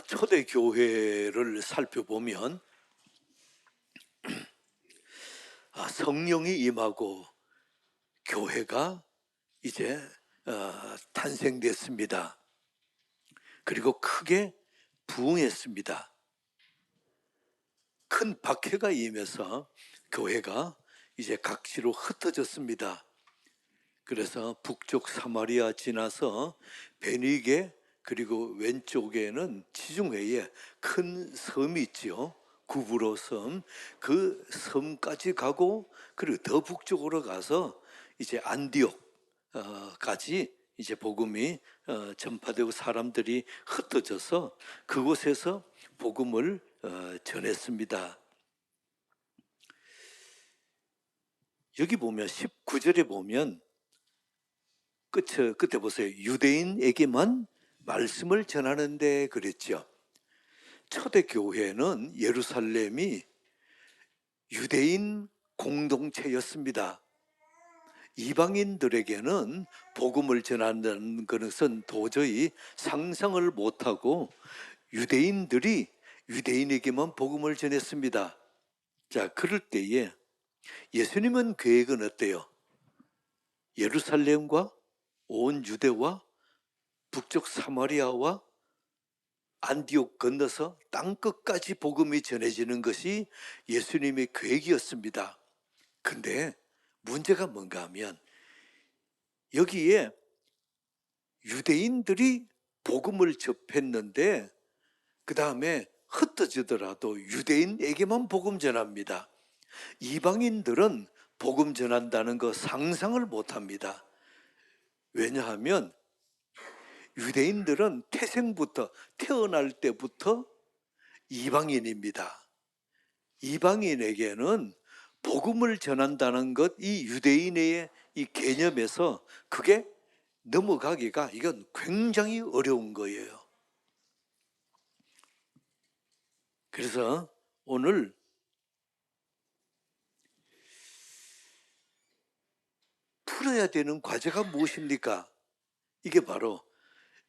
초대 교회를 살펴보면 성령이 임하고 교회가 이제 탄생됐습니다. 그리고 크게 부흥했습니다. 큰 박해가 임해서 교회가 이제 각지로 흩어졌습니다. 그래서 북쪽 사마리아 지나서 베니게, 그리고 왼쪽에는 지중해에 큰 섬이 있지요. 구브로 섬, 그 섬까지 가고, 그리고 더 북쪽으로 가서 이제 안디옥까지 이제 복음이 전파되고 사람들이 흩어져서 그곳에서 복음을 전했습니다. 여기 보면 19절에 보면 끝에 보세요. 유대인에게만 말씀을 전하는데 그랬죠. 초대교회는 예루살렘이 유대인 공동체였습니다. 이방인들에게는 복음을 전한다는 것은 도저히 상상을 못하고 유대인들이 유대인에게만 복음을 전했습니다. 자, 그럴 때에 예수님은 계획은 어때요? 예루살렘과 온 유대와 북쪽 사마리아와 안디옥 건너서 땅끝까지 복음이 전해지는 것이 예수님의 계획이었습니다. 근데 문제가 뭔가 하면 여기에 유대인들이 복음을 접했는데 그 다음에 흩어지더라도 유대인에게만 복음 전합니다. 이방인들은 복음 전한다는 거 상상을 못합니다. 왜냐하면 유대인들은 태어날 때부터 이방인입니다. 이방인에게는 복음을 전한다는 것, 이 유대인의 이 개념에서 그게 넘어가기가 이건 굉장히 어려운 거예요. 그래서 오늘 풀어야 되는 과제가 무엇입니까? 이게 바로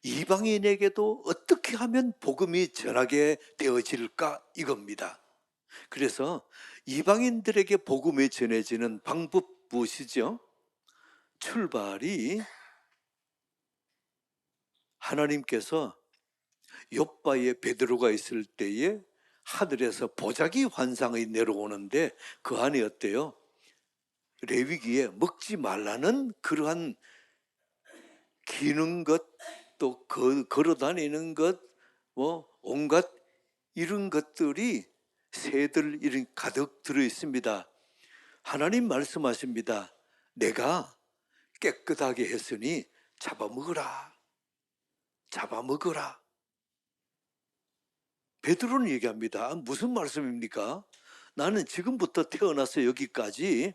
이방인에게도 어떻게 하면 복음이 전하게 되어질까 이겁니다. 그래서 이방인들에게 복음이 전해지는 방법 무엇이죠? 출발이 하나님께서 욥바에 베드로가 있을 때에 하늘에서 보자기 환상이 내려오는데 그 안에 어때요? 레위기에 먹지 말라는 그러한 기는 것, 또 걸어다니는 것, 온갖 이런 것들이 새들 이런 가득 들어 있습니다. 하나님 말씀하십니다. 내가 깨끗하게 했으니 잡아먹어라. 잡아먹어라. 베드로는 얘기합니다. 무슨 말씀입니까? 나는 지금부터 태어나서 여기까지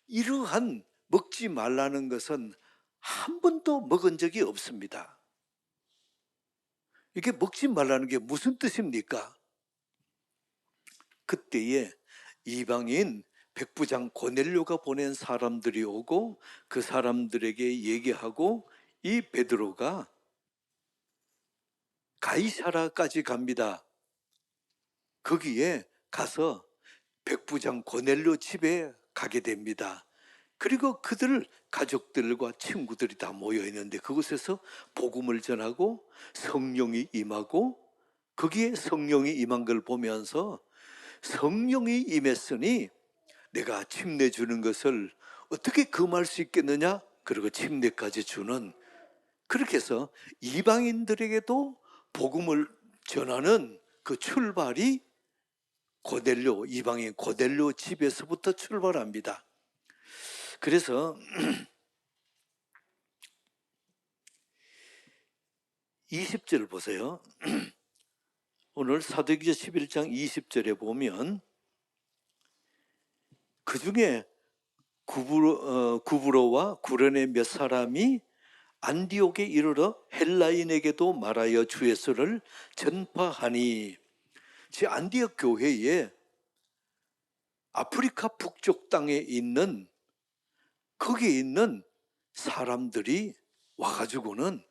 이러한 먹지 말라는 것은 한 번도 먹은 적이 없습니다. 이게 먹지 말라는 게 무슨 뜻입니까? 그때에 이방인 백부장 고넬료가 보낸 사람들이 오고 그 사람들에게 얘기하고 이 베드로가 가이사라까지 갑니다. 거기에 가서 백부장 고넬료 집에 가게 됩니다. 그리고 그들 가족들과 친구들이 다 모여 있는데 그곳에서 복음을 전하고 성령이 임하고 거기에 성령이 임한 걸 보면서 성령이 임했으니 내가 침례 주는 것을 어떻게 금할 수 있겠느냐? 그리고 침례까지 주는, 그렇게 해서 이방인들에게도 복음을 전하는 그 출발이 고넬료, 이방인 고넬료 집에서부터 출발합니다. 그래서 20절 보세요. 오늘 사도행전 11장 20절에 보면 그 중에 구브로와 구레네 몇 사람이 안디옥에 이르러 헬라인에게도 말하여 주 예수를 전파하니, 제 안디옥 교회에 아프리카 북쪽 땅에 있는 거기에 있는 사람들이 와가지고는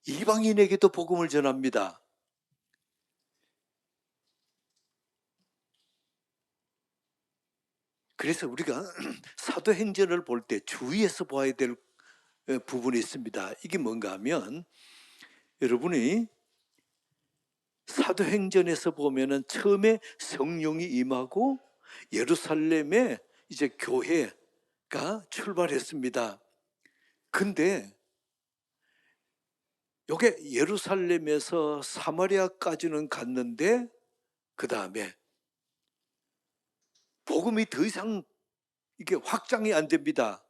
이방인에게도 복음을 전합니다. 그래서 우리가 사도행전을 볼 때 주의해서 봐야 될 부분이 있습니다. 이게 뭔가 하면 여러분이 사도행전에서 보면은 처음에 성령이 임하고 예루살렘에 이제 교회가 출발했습니다. 근데 요게 예루살렘에서 사마리아까지는 갔는데 그 다음에 복음이 더 이상 이게 확장이 안 됩니다.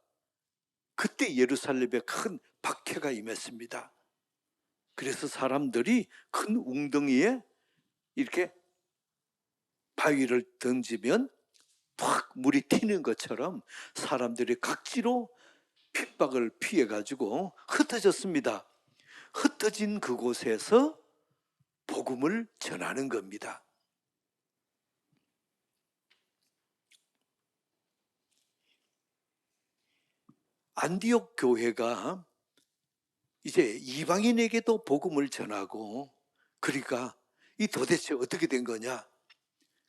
그때 예루살렘에 큰 박해가 임했습니다. 그래서 사람들이 큰 웅덩이에 이렇게 바위를 던지면 팍 물이 튀는 것처럼 사람들이 각지로 핍박을 피해가지고 흩어졌습니다. 흩어진 그곳에서 복음을 전하는 겁니다. 안디옥 교회가 이제 이방인에게도 복음을 전하고, 그러니까 이 도대체 어떻게 된 거냐?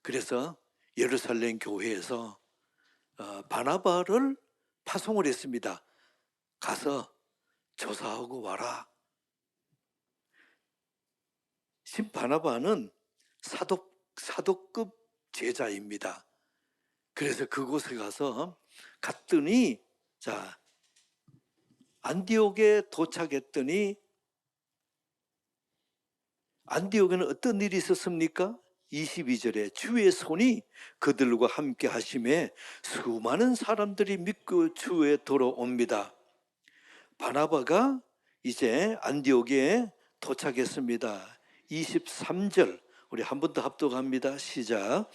그래서 예루살렘 교회에서 바나바를 파송을 했습니다. 가서 조사하고 와라. 신 바나바는 사도급 제자입니다. 그래서 그곳에 가서 갔더니, 자, 안디옥에 도착했더니 안디옥에는 어떤 일이 있었습니까? 22절에 주의 손이 그들과 함께 하심에 수많은 사람들이 믿고 주에 돌아옵니다. 바나바가 이제 안디옥에 도착했습니다. 23절 우리 한 번 더 합독합니다. 시작.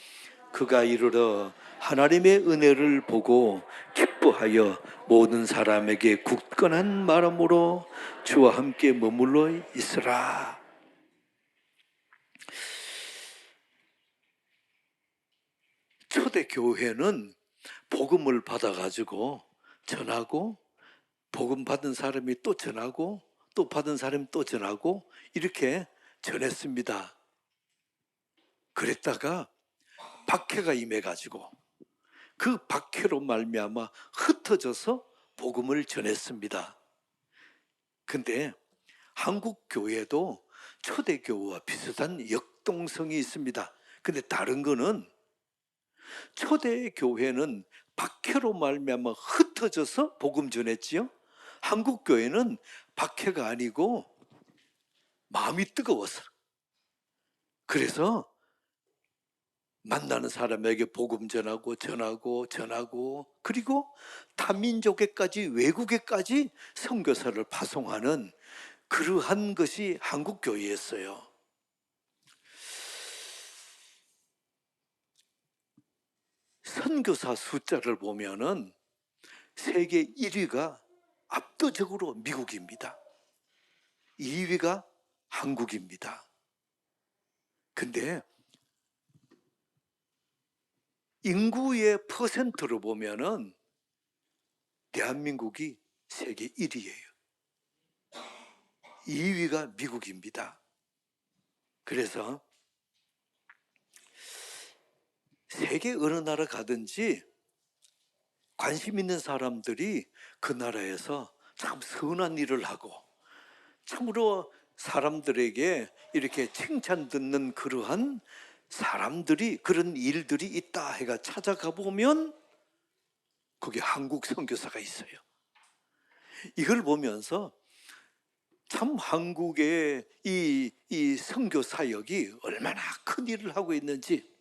그가 이르러 하나님의 은혜를 보고 기뻐하여 모든 사람에게 굳건한 마음으로 주와 함께 머물러 있으라. 초대교회는 복음을 받아가지고 전하고, 복음 받은 사람이 또 전하고, 또 받은 사람이 또 전하고, 이렇게 전했습니다. 그랬다가 박해가 임해가지고 그 박해로 말미암아 흩어져서 복음을 전했습니다. 근데 한국 교회도 초대교회와 비슷한 역동성이 있습니다. 근데 다른 거는 초대교회는 박해로 말미암아 흩어져서 복음 전했지요. 한국 교회는 박해가 아니고 마음이 뜨거워서, 그래서 만나는 사람에게 복음 전하고 그리고 타민족에까지, 외국에까지 선교사를 파송하는 그러한 것이 한국 교회였어요. 선교사 숫자를 보면은 세계 1위가 압도적으로 미국입니다. 2위가 한국입니다. 근데 인구의 퍼센트로 보면은 대한민국이 세계 1위예요. 2위가 미국입니다. 그래서 세계 어느 나라 가든지 관심 있는 사람들이 그 나라에서 참 선한 일을 하고 참으로 사람들에게 이렇게 칭찬 듣는 그러한 사람들이, 그런 일들이 있다 해가 찾아가 보면 거기 한국 선교사가 있어요. 이걸 보면서 참 한국의 이 선교 사역이 얼마나 큰 일을 하고 있는지,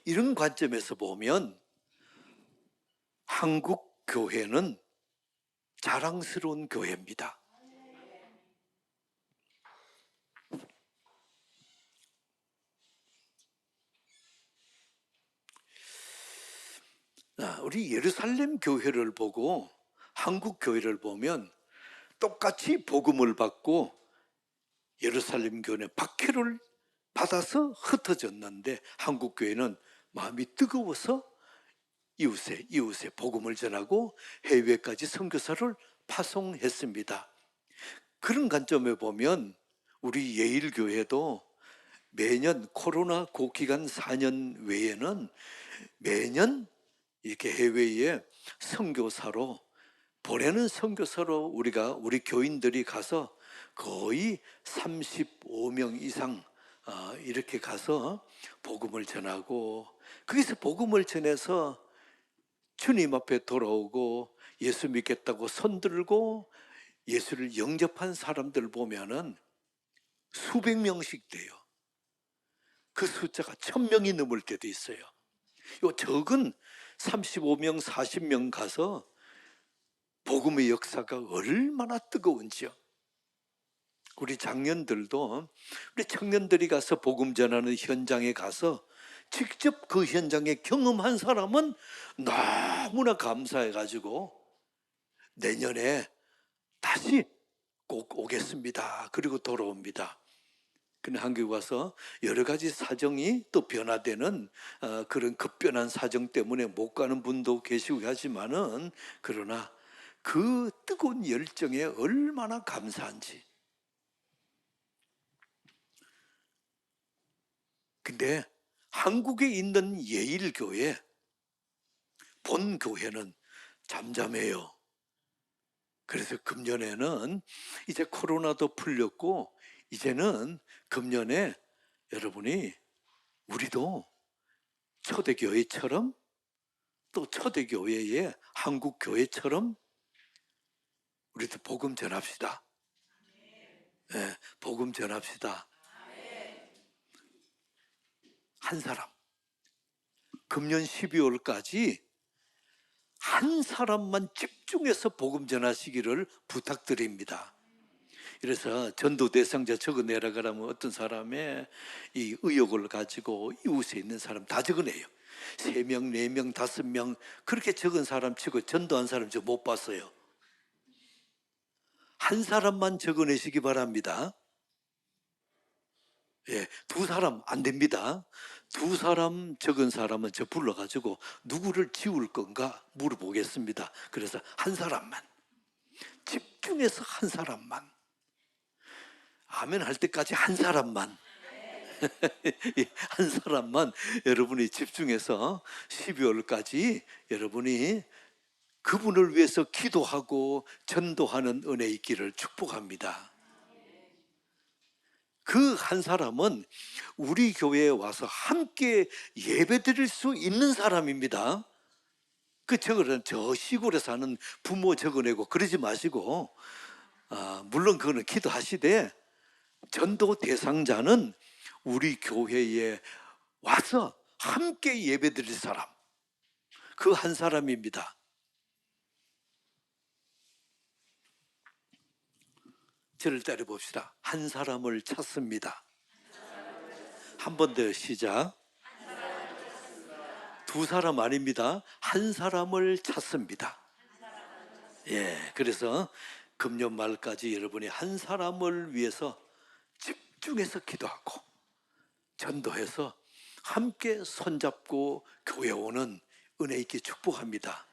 이런 관점에서 보면 한국 교회는 자랑스러운 교회입니다. 우리 예루살렘 교회를 보고 한국 교회를 보면 똑같이 복음을 받고 예루살렘 교회는 박해를 받아서 흩어졌는데 한국 교회는 마음이 뜨거워서 이웃에 복음을 전하고 해외까지 선교사를 파송했습니다. 그런 관점에 보면 우리 예일교회도 매년 코로나 고기간 4년 외에는 매년 이렇게 해외에 선교사로 보내는 선교사로 우리 교인들이 가서 거의 35명 이상 이렇게 가서 복음을 전하고, 거기서 복음을 전해서 주님 앞에 돌아오고 예수 믿겠다고 손들고 예수를 영접한 사람들 보면은 수백 명씩 돼요. 그 숫자가 1000명이 넘을 때도 있어요. 요 적은 35명, 40명 가서 복음의 역사가 얼마나 뜨거운지요. 우리 장년들도, 우리 청년들이 가서 복음 전하는 현장에 가서 직접 그 현장에 경험한 사람은 너무나 감사해가지고 내년에 다시 꼭 오겠습니다. 그리고 돌아옵니다. 근데 한국에 와서 여러 가지 사정이 또 변화되는 그런 급변한 사정 때문에 못 가는 분도 계시고 하지만은, 그러나 그 뜨거운 열정에 얼마나 감사한지. 근데 한국에 있는 예일교회 본 교회는 잠잠해요. 그래서 금년에는 이제 코로나도 풀렸고 이제는 금년에 여러분이 우리도 초대교회처럼, 또 초대교회의 한국교회처럼 우리도 복음 전합시다. 네, 복음 전합시다. 한 사람, 금년 12월까지 한 사람만 집중해서 복음 전하시기를 부탁드립니다. 그래서 전도 대상자 적어내라 그러면 어떤 사람의 이 의욕을 가지고 이웃에 있는 사람 다 적어내요. 3명, 4명, 5명 그렇게 적은 사람 치고 전도한 사람 저 못 봤어요. 한 사람만 적어내시기 바랍니다. 예, 2사람 안 됩니다. 2사람 적은 사람은 저 불러가지고 누구를 지울 건가 물어보겠습니다. 그래서 한 사람만, 집중해서 한 사람만, 아멘 할 때까지 한 사람만 한 사람만 여러분이 집중해서 12월까지 여러분이 그분을 위해서 기도하고 전도하는 은혜 있기를 축복합니다. 그 한 사람은 우리 교회에 와서 함께 예배 드릴 수 있는 사람입니다. 저거는 저 시골에 사는 부모 적어내고 그러지 마시고, 물론 그거는 기도하시되 전도 대상자는 우리 교회에 와서 함께 예배 드릴 사람, 그 한 사람입니다. 저를 따라 봅시다. 한 사람을 찾습니다. 한 번 더 시작. 2사람 아닙니다. 한 사람을 찾습니다. 예, 그래서 금년 말까지 여러분이 한 사람을 위해서 집중해서 기도하고 전도해서 함께 손잡고 교회 오는 은혜 있게 축복합니다.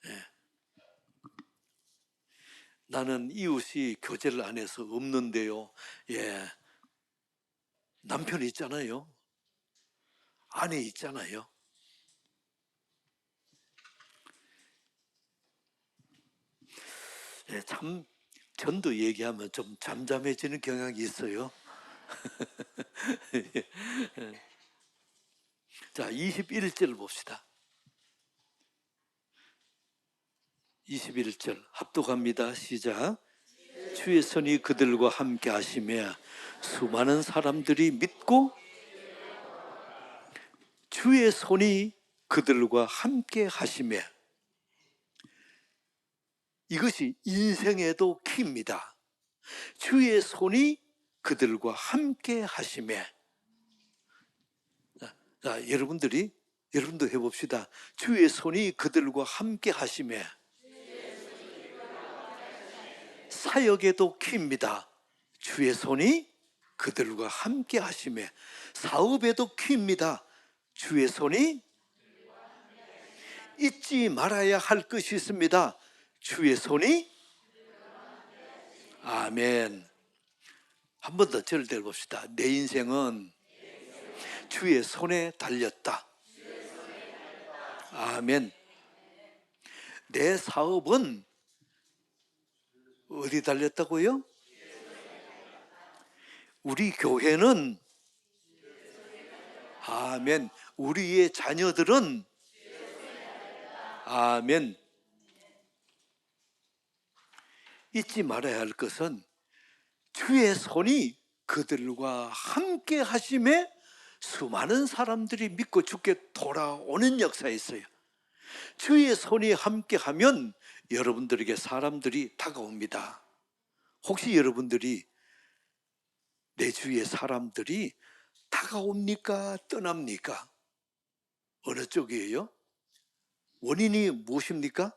예. 나는 이웃이 교제를 안 해서 없는데요. 예, 남편이 있잖아요. 아내 있잖아요. 예, 참 전도 얘기하면 좀 잠잠해지는 경향이 있어요. 자, 21절 봅시다. 21절 합독합니다. 시작. 주의 손이 그들과 함께 하시며 수많은 사람들이 믿고, 주의 손이 그들과 함께 하시며, 이것이 인생에도 키입니다. 주의 손이 그들과 함께 하시며. 자, 여러분도 해봅시다. 주의 손이 그들과 함께 하시며. 사역에도 키입니다. 주의 손이 그들과 함께 하시며. 사업에도 키입니다. 주의 손이 잊지 말아야 할 것이 있습니다. 주의 손이 아멘. 한 번 더 저를 들어봅시다. 내 인생은 주의 손에 달렸다. 아멘. 내 사업은 어디 달렸다고요? 우리 교회는 아멘. 우리의 자녀들은 아멘. 잊지 말아야 할 것은 주의 손이 그들과 함께 하심에 수많은 사람들이 믿고 죽게 돌아오는 역사에 있어요. 주의 손이 함께 하면 여러분들에게 사람들이 다가옵니다. 혹시 여러분들이 내 주위에 사람들이 다가옵니까? 떠납니까? 어느 쪽이에요? 원인이 무엇입니까?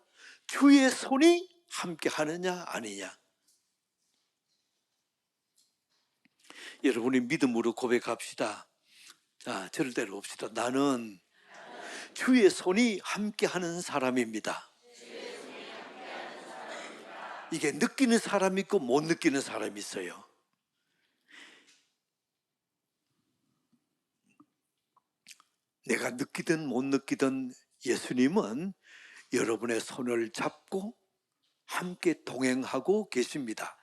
주의 손이 함께 하느냐 아니냐. 여러분이 믿음으로 고백합시다. 자, 저를 따라봅시다. 나는 주의 손이 함께 하는 사람입니다. 이게 느끼는 사람이 있고 못 느끼는 사람이 있어요. 내가 느끼든 못 느끼든 예수님은 여러분의 손을 잡고 함께 동행하고 계십니다.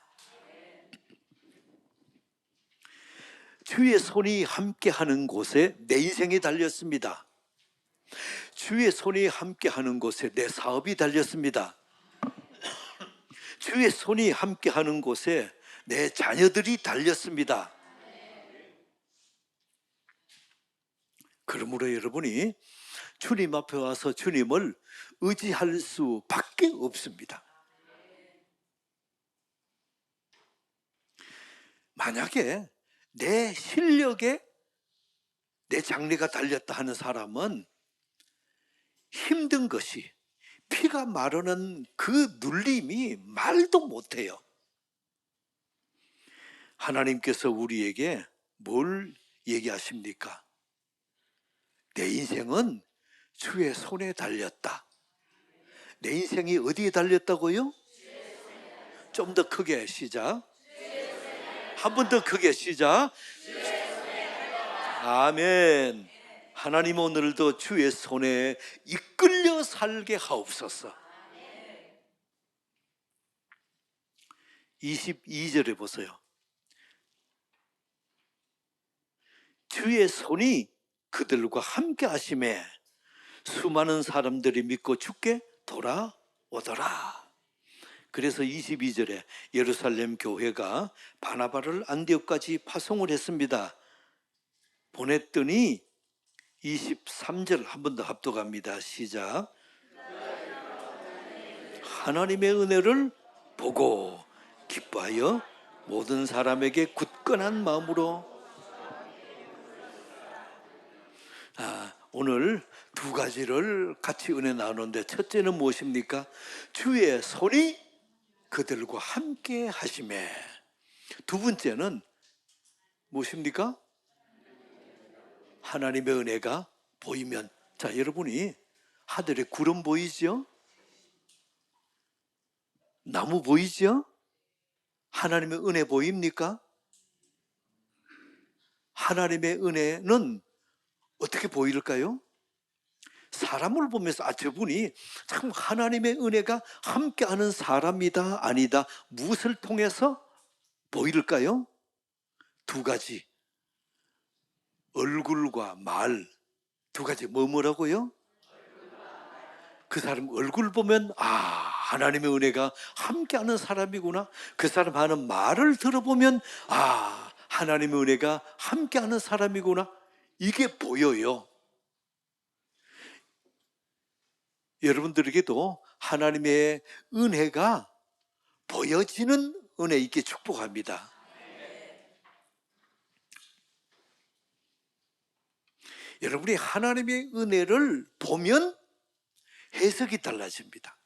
주의 손이 함께 하는 곳에 내 인생이 달렸습니다. 주의 손이 함께 하는 곳에 내 사업이 달렸습니다. 주의 손이 함께 하는 곳에 내 자녀들이 달렸습니다. 그러므로 여러분이 주님 앞에 와서 주님을 의지할 수밖에 없습니다. 만약에 내 실력에 내 장래가 달렸다 하는 사람은 힘든 것이 피가 마르는 그 눌림이 말도 못해요. 하나님께서 우리에게 뭘 얘기하십니까? 내 인생은 주의 손에 달렸다. 내 인생이 어디에 달렸다고요? 좀 더 크게 시작. 한 번 더 크게 시작. 아멘. 하나님 오늘도 주의 손에 이끌려 살게 하옵소서. 22절에 보세요. 주의 손이 그들과 함께 하심에 수많은 사람들이 믿고 주께 돌아오더라. 그래서 22절에 예루살렘 교회가 바나바를 안디옥까지 파송을 했습니다. 보냈더니 23절 한 번 더 합독합니다. 시작. 하나님의 은혜를 보고 기뻐하여 모든 사람에게 굳건한 마음으로 오늘 두 가지를 같이 은혜 나누는데 첫째는 무엇입니까? 주의 손이 그들과 함께 하심에. 두 번째는 무엇입니까? 하나님의 은혜가 보이면. 자, 여러분이 하늘에 구름 보이죠? 나무 보이죠? 하나님의 은혜 보입니까? 하나님의 은혜는 어떻게 보일까요? 사람을 보면서 저분이 참 하나님의 은혜가 함께하는 사람이다 아니다 무엇을 통해서 보일까요? 두 가지. 얼굴과 말. 두 가지. 뭐라고요? 그 사람 얼굴 보면 하나님의 은혜가 함께하는 사람이구나. 그 사람 하는 말을 들어보면 하나님의 은혜가 함께하는 사람이구나. 이게 보여요. 여러분들에게도 하나님의 은혜가 보여지는 은혜 있게 축복합니다. 여러분이 하나님의 은혜를 보면 해석이 달라집니다.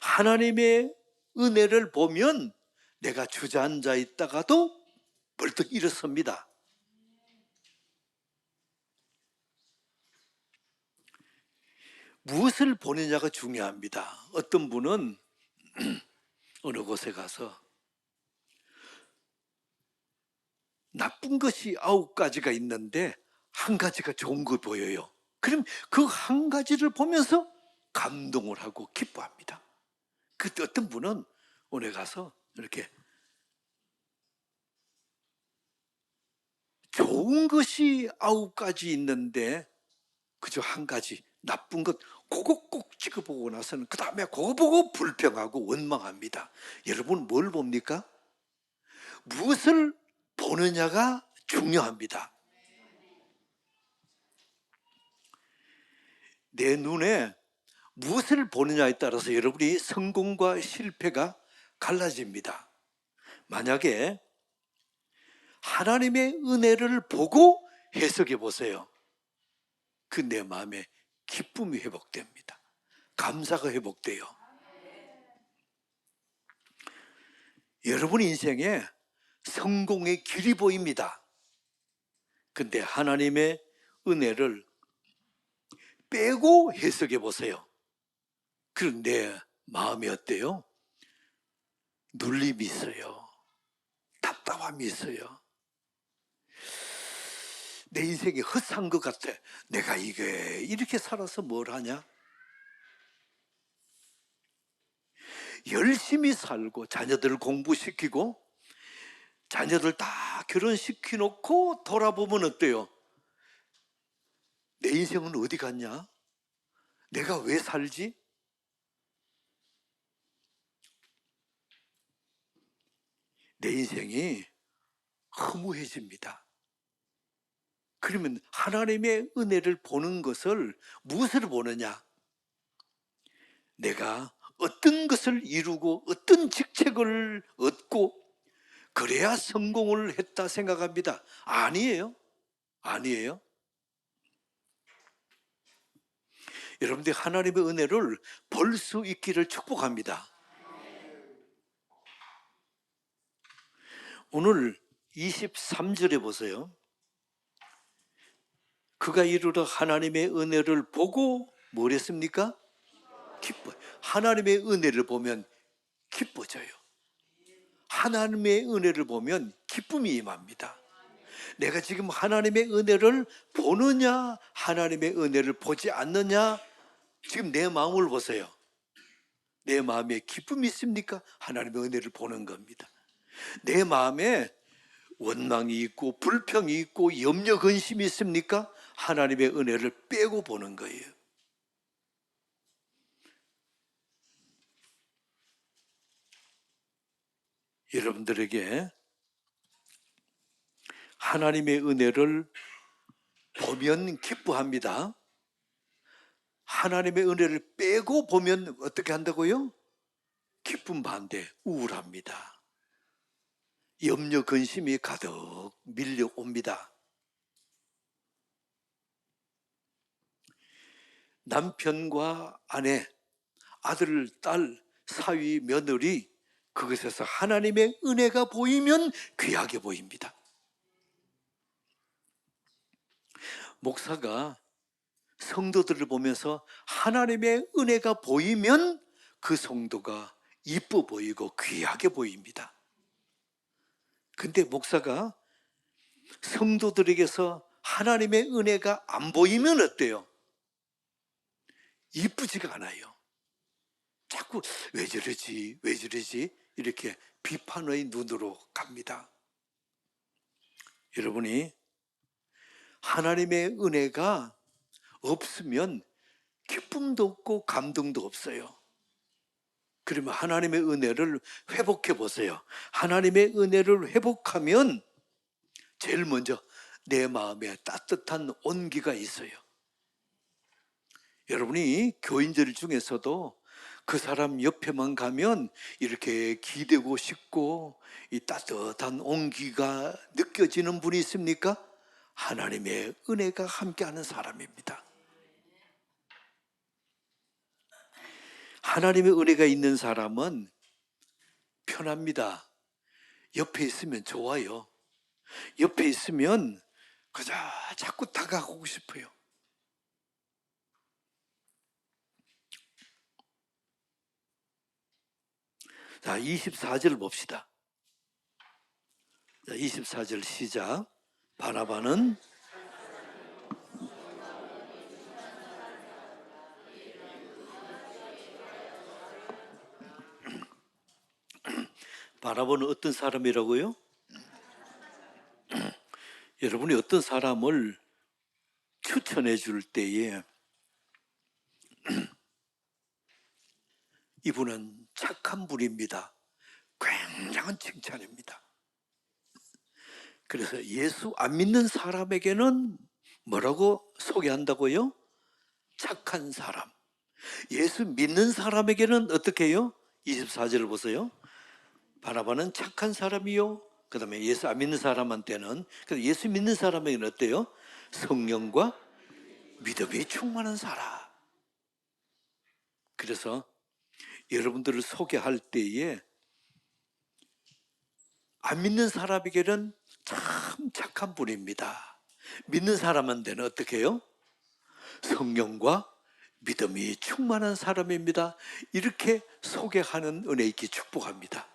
하나님의 은혜를 보면 내가 주저앉아 있다가도 벌떡 일어섭니다. 무엇을 보느냐가 중요합니다. 어떤 분은 어느 곳에 가서 나쁜 것이 9가지가 있는데 한 가지가 좋은 거 보여요. 그럼 그 한 가지를 보면서 감동을 하고 기뻐합니다. 그때 어떤 분은 오늘 가서 이렇게 좋은 것이 9가지 있는데 그저 한 가지 나쁜 것 그거 꼭 찍어보고 나서는 그 다음에 그거 보고 불평하고 원망합니다. 여러분 뭘 봅니까? 무엇을 보느냐가 중요합니다. 내 눈에 무엇을 보느냐에 따라서 여러분이 성공과 실패가 갈라집니다. 만약에 하나님의 은혜를 보고 해석해 보세요. 그 내 마음에 기쁨이 회복됩니다. 감사가 회복돼요. 여러분 인생에 성공의 길이 보입니다. 근데 하나님의 은혜를 빼고 해석해 보세요. 그럼 내 마음이 어때요? 눌림이 있어요. 답답함이 있어요. 내 인생이 헛산 것 같아. 내가 이게 이렇게 살아서 뭘 하냐? 열심히 살고 자녀들 공부시키고 자녀들 다 결혼시켜놓고 돌아보면 어때요? 내 인생은 어디 갔냐? 내가 왜 살지? 내 인생이 허무해집니다. 그러면 하나님의 은혜를 보는 것을 무엇을 보느냐? 내가 어떤 것을 이루고 어떤 직책을 얻고 그래야 성공을 했다 생각합니다. 아니에요. 아니에요. 여러분들 하나님의 은혜를 볼 수 있기를 축복합니다. 오늘 23절에 보세요. 그가 이르러 하나님의 은혜를 보고 뭘 했습니까? 기뻐. 하나님의 은혜를 보면 기뻐져요. 하나님의 은혜를 보면 기쁨이 임합니다. 내가 지금 하나님의 은혜를 보느냐 하나님의 은혜를 보지 않느냐, 지금 내 마음을 보세요. 내 마음에 기쁨이 있습니까? 하나님의 은혜를 보는 겁니다. 내 마음에 원망이 있고 불평이 있고 염려 근심이 있습니까? 하나님의 은혜를 빼고 보는 거예요. 여러분들에게 하나님의 은혜를 보면 기뻐합니다. 하나님의 은혜를 빼고 보면 어떻게 한다고요? 기쁨 반대 우울합니다. 염려 근심이 가득 밀려옵니다. 남편과 아내, 아들, 딸, 사위, 며느리, 그것에서 하나님의 은혜가 보이면 귀하게 보입니다. 목사가 성도들을 보면서 하나님의 은혜가 보이면 그 성도가 이뻐 보이고 귀하게 보입니다. 근데 목사가 성도들에게서 하나님의 은혜가 안 보이면 어때요? 이쁘지가 않아요. 자꾸 왜 저러지 왜 저러지 이렇게 비판의 눈으로 갑니다. 여러분이 하나님의 은혜가 없으면 기쁨도 없고 감동도 없어요. 그러면 하나님의 은혜를 회복해 보세요. 하나님의 은혜를 회복하면 제일 먼저 내 마음에 따뜻한 온기가 있어요. 여러분이 교인들 중에서도 그 사람 옆에만 가면 이렇게 기대고 싶고 이 따뜻한 온기가 느껴지는 분이 있습니까? 하나님의 은혜가 함께하는 사람입니다. 하나님의 은혜가 있는 사람은 편합니다. 옆에 있으면 좋아요. 옆에 있으면 그저 자꾸 다가가고 싶어요. 자, 24절 봅시다. 자, 24절 시작. 바나바는 바나바는 어떤 사람이라고요? 여러분이 어떤 사람을 추천해 줄 때에 이분은 착한 분입니다. 굉장한 칭찬입니다. 그래서 예수 안 믿는 사람에게는 뭐라고 소개한다고요? 착한 사람. 예수 믿는 사람에게는 어떻게 해요? 24절을 보세요. 바나바는 착한 사람이요. 그 다음에 예수 안 믿는 사람한테는, 예수 믿는 사람에게는 어때요? 성령과 믿음이 충만한 사람. 그래서 여러분들을 소개할 때에 안 믿는 사람에게는 참 착한 분입니다. 믿는 사람한테는 어떻게 해요? 성령과 믿음이 충만한 사람입니다. 이렇게 소개하는 은혜 있게 축복합니다.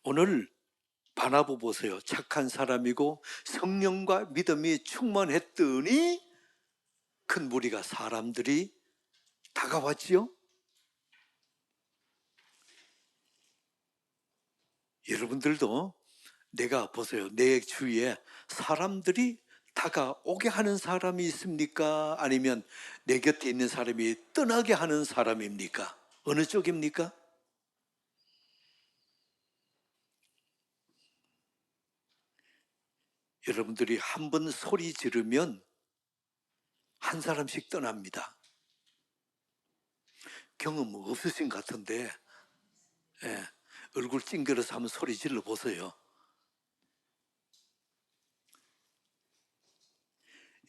오늘 바나바 보세요. 착한 사람이고 성령과 믿음이 충만했더니 큰 무리가 사람들이 다가왔지요. 여러분들도 내가 보세요. 내 주위에 사람들이 다가오게 하는 사람이 있습니까? 아니면 내 곁에 있는 사람이 떠나게 하는 사람입니까? 어느 쪽입니까? 여러분들이 한 번 소리 지르면 한 사람씩 떠납니다. 경험 없으신 것 같은데, 예, 얼굴 찡그려서 한번 소리 질러 보세요.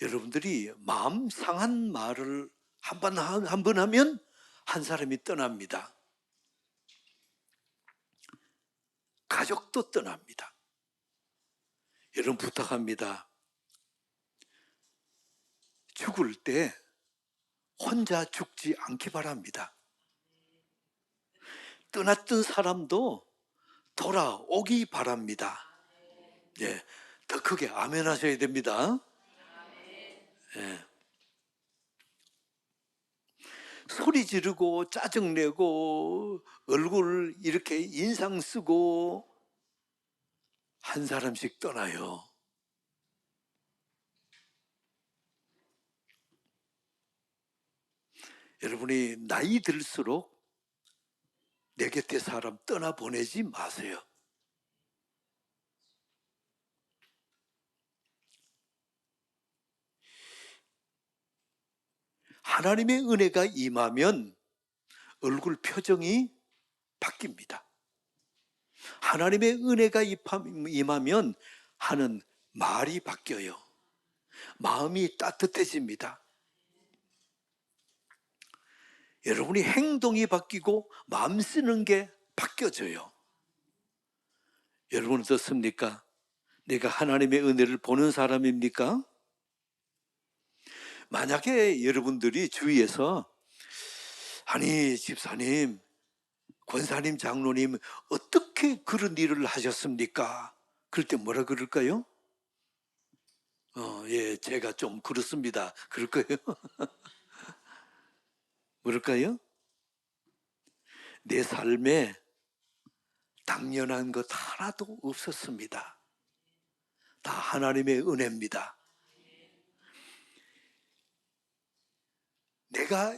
여러분들이 마음 상한 말을 한 번 하면 한 사람이 떠납니다. 가족도 떠납니다. 여러분 부탁합니다. 죽을 때 혼자 죽지 않기 바랍니다. 떠났던 사람도 돌아오기 바랍니다. 예, 더 크게 아멘 하셔야 됩니다. 예. 소리 지르고 짜증내고 얼굴 이렇게 인상 쓰고 한 사람씩 떠나요. 여러분이 나이 들수록 내 곁에 사람 떠나보내지 마세요. 하나님의 은혜가 임하면 얼굴 표정이 바뀝니다. 하나님의 은혜가 임하면 하는 말이 바뀌어요. 마음이 따뜻해집니다. 여러분이 행동이 바뀌고 마음 쓰는 게 바뀌어져요. 여러분 어떻습니까? 내가 하나님의 은혜를 보는 사람입니까? 만약에 여러분들이 주위에서 아니 집사님, 권사님, 장로님 어떻게 그런 일을 하셨습니까? 그럴 때 뭐라 그럴까요? 예, 제가 좀 그렇습니다. 그럴 거예요. 뭐랄까요? 내 삶에 당연한 것 하나도 없었습니다. 다 하나님의 은혜입니다. 내가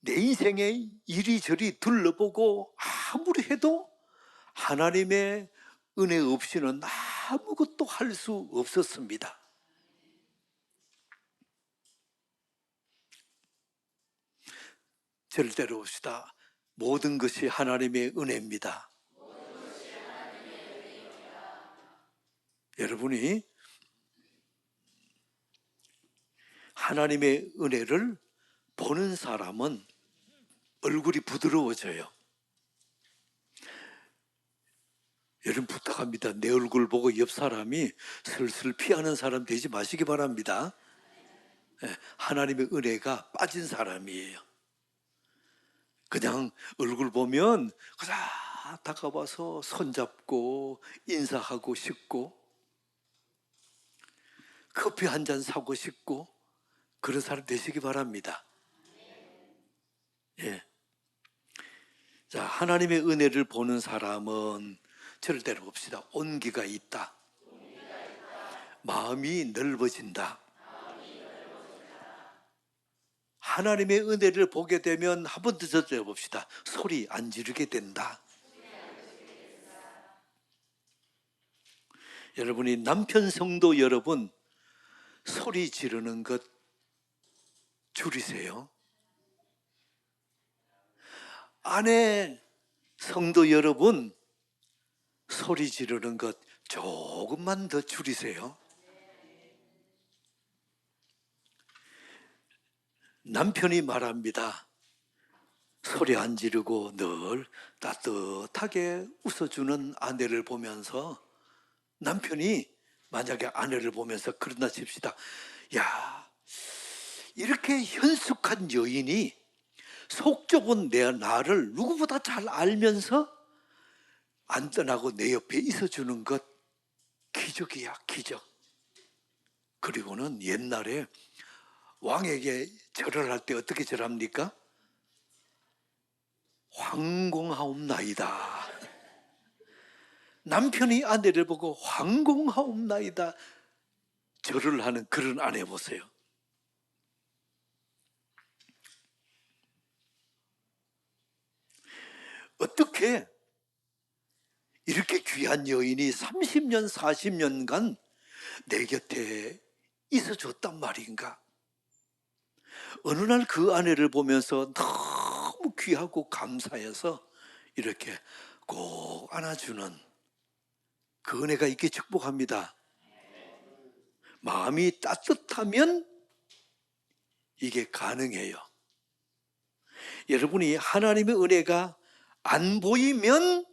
내 인생에 이리저리 둘러보고 아무리 해도 하나님의 은혜 없이는 아무것도 할 수 없었습니다. 절대로 봅시다. 모든 것이 하나님의 은혜입니다. 여러분이 하나님의 은혜를 보는 사람은 얼굴이 부드러워져요. 여러분 부탁합니다. 내 얼굴 보고 옆 사람이 슬슬 피하는 사람 되지 마시기 바랍니다. 하나님의 은혜가 빠진 사람이에요. 그냥 얼굴 보면 그냥 다가와서 손잡고 인사하고 싶고 커피 한 잔 사고 싶고 그런 사람 되시기 바랍니다. 예. 자, 하나님의 은혜를 보는 사람은 저를 때려봅시다. 온기가 있다. 마음이 넓어진다. 하나님의 은혜를 보게 되면 한 번 더 저를 때려봅시다. 소리 안 지르게 된다. 여러분이 남편 성도 여러분 소리 지르는 것 줄이세요. 아내 성도 여러분 소리 지르는 것 조금만 더 줄이세요. 남편이 말합니다. 소리 안 지르고 늘 따뜻하게 웃어주는 아내를 보면서 남편이 만약에 아내를 보면서 그런다 칩시다. 야, 이렇게 현숙한 여인이 속 좁은 나를 누구보다 잘 알면서 안 떠나고 내 옆에 있어주는 것 기적이야, 기적. 그리고는 옛날에 왕에게 절을 할 때 어떻게 절합니까? 황공하옵나이다. 남편이 아내를 보고 황공하옵나이다 절을 하는 그런 아내 보세요. 어떻게 이렇게 귀한 여인이 30년, 40년간 내 곁에 있어줬단 말인가? 어느 날 그 아내를 보면서 너무 귀하고 감사해서 이렇게 꼭 안아주는 그 은혜가 있게 축복합니다. 마음이 따뜻하면 이게 가능해요. 여러분이 하나님의 은혜가 안 보이면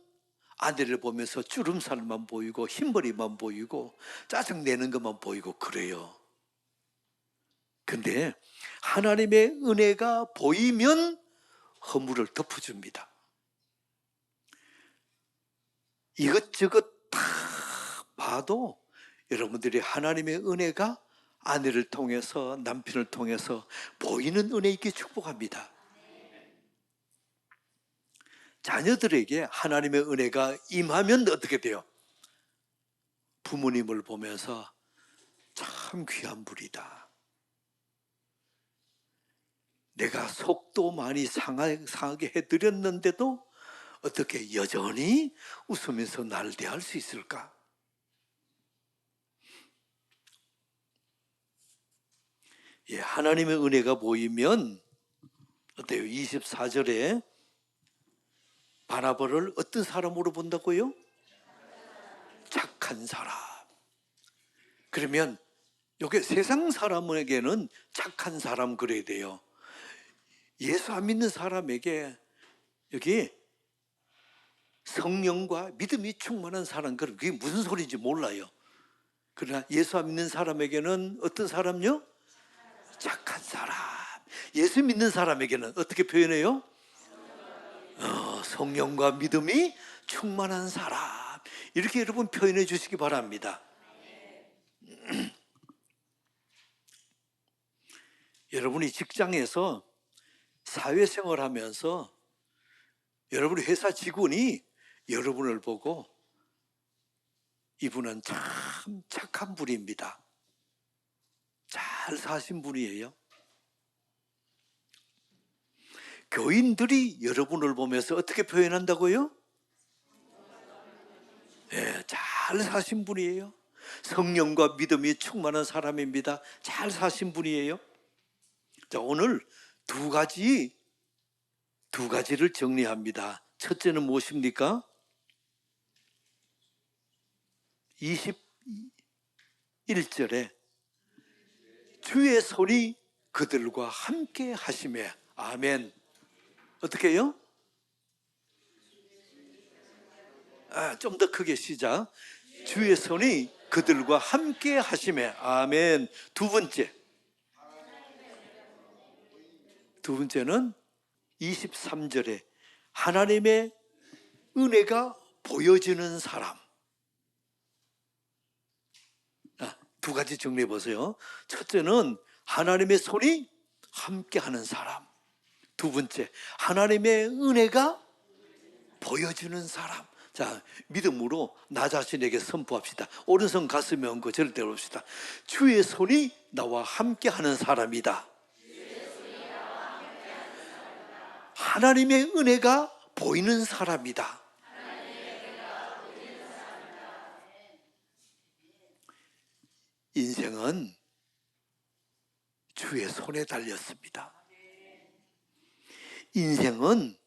아내를 보면서 주름살만 보이고 흰머리만 보이고 짜증내는 것만 보이고 그래요. 근데 하나님의 은혜가 보이면 허물을 덮어줍니다. 이것저것 다 봐도 여러분들이 하나님의 은혜가 아내를 통해서 남편을 통해서 보이는 은혜 있게 축복합니다. 자녀들에게 하나님의 은혜가 임하면 어떻게 돼요? 부모님을 보면서 참 귀한 분이다. 내가 속도 많이 상하게 해드렸는데도 어떻게 여전히 웃으면서 나를 대할 수 있을까? 예, 하나님의 은혜가 보이면 어때요? 24절에 바나바를 어떤 사람으로 본다고요? 착한 사람. 그러면 이게 세상 사람에게는 착한 사람 그래야 돼요. 예수 안 믿는 사람에게 여기 성령과 믿음이 충만한 사람, 그게 무슨 소리인지 몰라요. 그러나 예수 안 믿는 사람에게는 어떤 사람요? 착한 사람. 예수 믿는 사람에게는 어떻게 표현해요? 성령과 믿음이 충만한 사람. 이렇게 여러분 표현해 주시기 바랍니다. 여러분이 직장에서 사회생활 하면서 여러분의 회사 직원이 여러분을 보고 이분은 참 착한 분입니다. 잘 사신 분이에요. 교인들이 여러분을 보면서 어떻게 표현한다고요? 네, 잘 사신 분이에요. 성령과 믿음이 충만한 사람입니다. 잘 사신 분이에요. 자, 오늘 두 가지를 정리합니다. 첫째는 무엇입니까? 21절에 주의 손이 그들과 함께 하심에. 아멘. 어떻게 해요? 좀 더 크게 시작. 주의 손이 그들과 함께 하심에. 아멘. 두 번째, 두 번째는 23절에 하나님의 은혜가 보여지는 사람. 두 가지 정리해 보세요. 첫째는 하나님의 손이 함께하는 사람. 두 번째, 하나님의 은혜가 보여주는 사람. 자, 믿음으로 나 자신에게 선포합시다. 오른손 가슴에 얹고 절대 봅시다. 주의 손이 나와 함께하는 사람이다. 하나님의 은혜가 보이는 사람이다. 인생은 주의 손에 달렸습니다. 인생은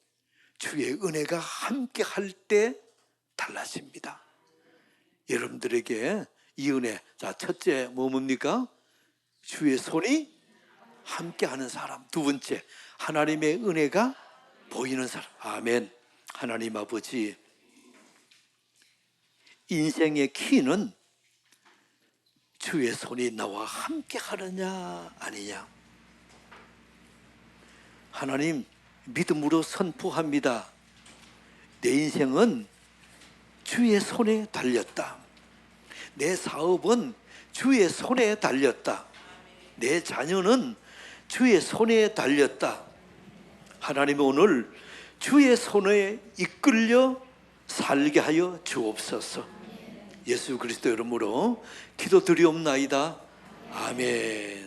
주의 은혜가 함께 할 때 달라집니다. 여러분들에게 이 은혜, 자, 첫째 뭡니까? 주의 손이 함께 하는 사람. 두 번째, 하나님의 은혜가 보이는 사람. 아멘. 하나님 아버지, 인생의 키는 주의 손이 나와 함께 하느냐 아니냐. 하나님, 믿음으로 선포합니다. 내 인생은 주의 손에 달렸다. 내 사업은 주의 손에 달렸다. 내 자녀는 주의 손에 달렸다. 하나님, 오늘 주의 손에 이끌려 살게 하여 주옵소서. 예수 그리스도 이름으로 기도드리옵나이다. 아멘.